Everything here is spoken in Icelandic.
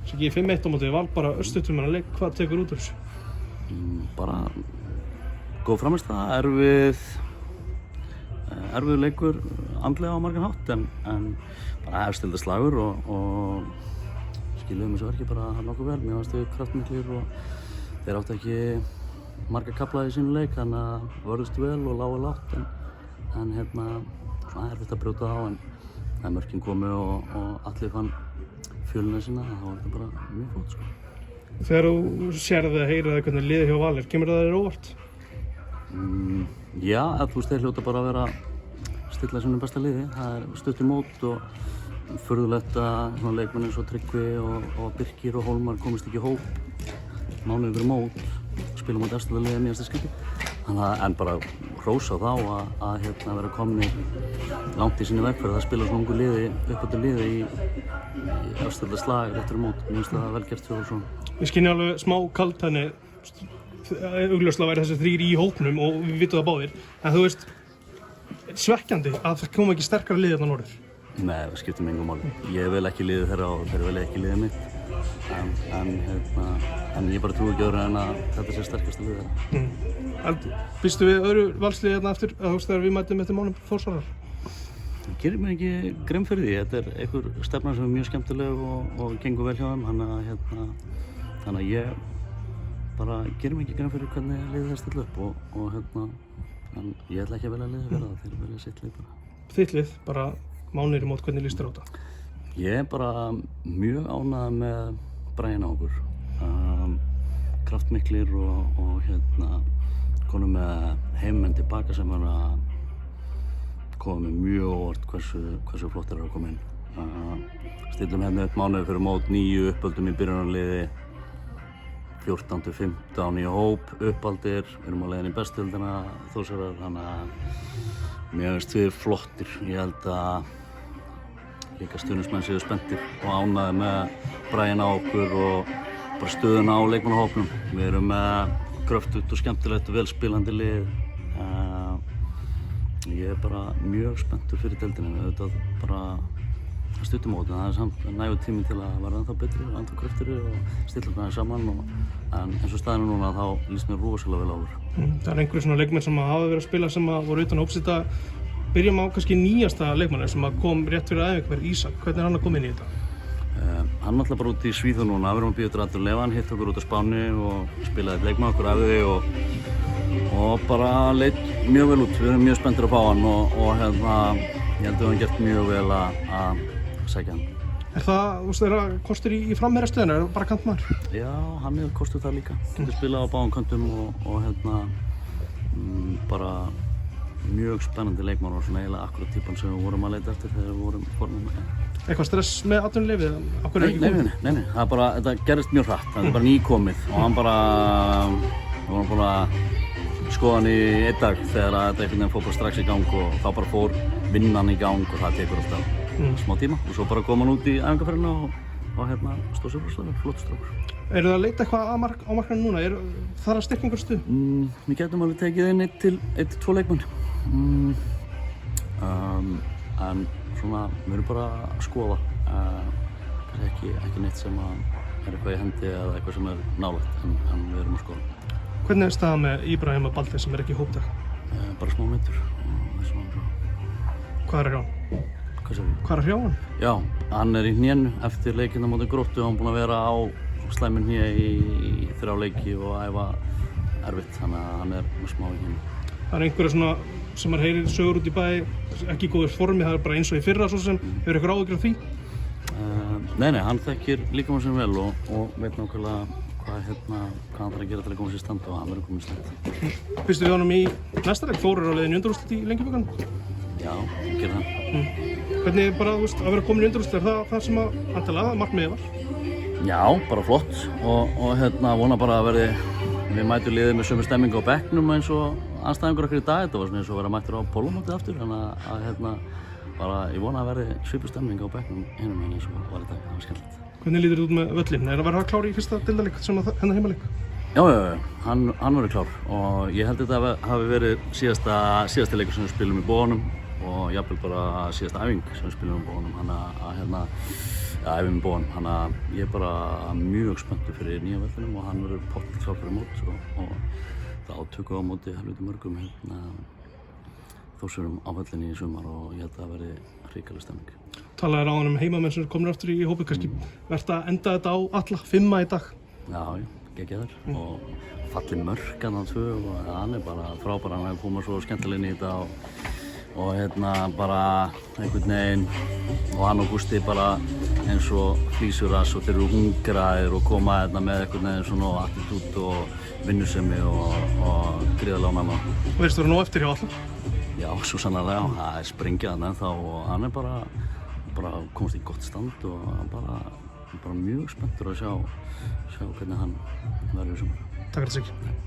Siggi 5-1 á móti Val, bara örstuðtumanna leik, hvað tekur út úr þessu? Bara góð frammistaða, erfiður leikur andlega á margan hátt en bara efstilda slagur og skiluðum þessu verki bara nokkuð vel. Mér fannst við kraftmiklir og þeir áttu ekki marga kafla í sínu leik, þannig að vörðust vel og lágu lágt en svona erfitt að brjóta á en mörkin komu og allir fann fjölina sína, þá var þetta bara mjög flott sko. Þegar þú sérð eða heyrið hvernig liðið hjá Val kemur það þér óvart? Já, þú veist, þeir hljóta bara að vera stilla sínu besta liði. Það stuttur mót og furðulegt að svona leikmenn eins og Tryggvi og Birkir og Hólmar komist ekki í hóp mánuði fyrir mót, spila mót efstu liðið nýjasta skipti. En bara hrósa þá að vera komnir langt í sinni vegferð að spila svona ungu liði, uppáttu liði í efstilda slag réttur mót. Mér finnst það vel gert fyrir svona. Við skynjum alveg smá kaldhæðni, augljóslega væri þessi 3 í hópnum og við vitum það báðir, en þú veist, svekkjandi að það koma ekki sterkara liðið þarna norður. Nei, það skiptir mig engu máli. Ég vil ekki liðið þeirra og þeir vilja ekki liðið mitt. En ég bara trúi ekki öðru en að þetta sé sterkasta liðið þeirra. Býstu við öðru valsliði hérna eftir, þú veist, þegar við mætum eftir mánum Þórsarar? Ég gerir mér ekki grimm fyrir því. Þetta einhver stefna sem mjög skemmtileg og gengur vel hjá þeim. Þannig að ég bara gerir mér ekki grimm fyrir hvernig liðið þeir stilla upp en ég ætla ekki að velja liðið fyrir það, þeir velja sitt lið bara. Þitt lið, bara mánuðir í mót, hvernig líst þér á þetta? Ég bara mjög ánægður með braginn á okkur. Kraftmiklir og konum með heimmenn tilbaka sem koma með mjög óvart hversu flott þeir eru að koma inn. Stillum upp mánuði fyrir mót, 9 uppöldum í byrjunarliði, 14-15 í hóp, uppaldir, við erum á leiðinni í bestu deildina Þórsarar, þannig að mér finnst við flottir. Ég held að líka stuðningsmenn séu spenntir og ánægðir með braginn á okkur og bara stöðuna á leikmannahópnum. Við erum með kröftugt og skemmtilegt og velspilandi lið. Ég bara mjög spenntur fyrir deildinni. Auðvitað bara stuttumót, en það samt nægur tími til að vera ennþá betri og ennþá kröftugri og stilla okkur saman en eins og staðinu núna þá líst mér rosalega vel á okkur. Það einhverjir svona leikmenn sem hafa verið að spila sem voru utan hóps í dag. Byrjum á kannski nýjasta leikmanninn sem kom rétt fyrir æfingu, Ísak. Hvernig hann að koma inn í þetta? Hann náttúrulega bara út í Svíþjóð núna. Við erum að bíða eftir Addur Levan, hitt okkur út á Spáni og spilaði leik með okkur æfði og bara leit mjög vel út. Við erum mjög spenntir að fá hann og ég held að hann gert mjög vel að sækja hann. Það, þú veist, þeirra kostur í framherjastöðuna, er það bara kantmaður? Já, hann er kostur það líka. Getur spilað á báðum kantum og bara mjög spennandi leikmann og svona eiginlega akkurat típan sem við vorum að leita eftir þegar við vorum formum. Eitthvað stress með atvinnuleyfið? Nei, það er bara, þetta gerist mjög hratt, það er bara nýkomið og hann bara, við vorum búin að skoða hann í einn dag þegar þetta einhvern veginn fór bara strax í gang og þá bara fór vinnan í gang og það tekur alltaf smá tíma og svo bara kom hann út í æfingarferðina og stóð sér bara flott strákur. Eru það að leita eitthvað á markanum núna? Þarf að styrkja einhver stuð? Við getum alveg tekið inn 1-2 leikmenn. En svona, við erum bara að skoða. Ekki neitt sem er eitthvað í hendi eða eitthvað sem er nálægt, en við erum að skoða. Hvernig er staðan með Íbrahim Baldi sem er ekki í hópdag? Bara smá meiddur. Hvað er hann? Hvað er hrjáðan? Já, hann er í hnénu eftir leikinn á móti Gróttu. Hann er búinn að vera á slæmu hné í 3 leiki og æfa erfitt, þannig að hann er með smá í hnénu. Það er einhverja svona sem maður heyrir sögur út í bæ, ekki í góður formi, það er bara eins og í fyrra svo sem. Hefur ykkur áhyggjur af því? Nei, hann þekkir líkamann sinn vel og veit nákvæmlega hvað hann þarf að gera til að koma sér í stand og hann verður kominn í stand. Býstu við honum í næsta leik? Þór á leiðinni í undanúrslit í Lengjubikarnum? Já, ég ger það. Hvernig bara, þú veist, að vera komin í undanúrslit, er það sem að vantilega markmiðið var? Já, bara flott og vona bara að við mætum liðið með sömu stemmingu á bekknum eins og anstæðingur okkur í dag. Þetta var svona eins og að vera mættur á pólumótið aftur, þannig að bara ég vona að verði svipuð stemming á bekknum hinum eins og var í dag, það var skemmtilegt. Hvernig lítur út með völlinn? Er það verið klár í fyrsta deildarleik sem hennar heimaleik? Já, hann verður klár og ég held að þetta hafi verið síðasti leikur sem við spilum í Bóðanum og jafnvel bara síðasta æfing sem við spilum í Bóðanum, þannig að æfinbúan, þannig að ég er bara mjög spenntur fyrir nýja vellinum og hann verður pottþétt klár fyrir mót og það tökum við á móti helviti mörgum Þórsurum á vellinni í sumar og ég held að það verði hrikaleg stemming. Talaðir á hann heimamenn sem komnir aftur í hópið, kannski verðt að enda þetta á alla 5 í dag? Já, geggjaður og falli mörk hann á 2 og hann er bara frábær, hann hefur komið svo skemmtilega inn í þetta og bara einhvern veginn og hann og Gústi bara eins og flísurass og þeir eru hungraðir og koma með einhvern veginn svona attitút og vinnusemi og gríðarlega ánægður. Og veist þú vera nóg eftir hjá alla? Já, svo sannarlega, það er sprengja hann ennþá og hann er bara komast í gott stand og bara mjög spenntur að sjá hvernig hann verður í sumar. Takk fyrir sig.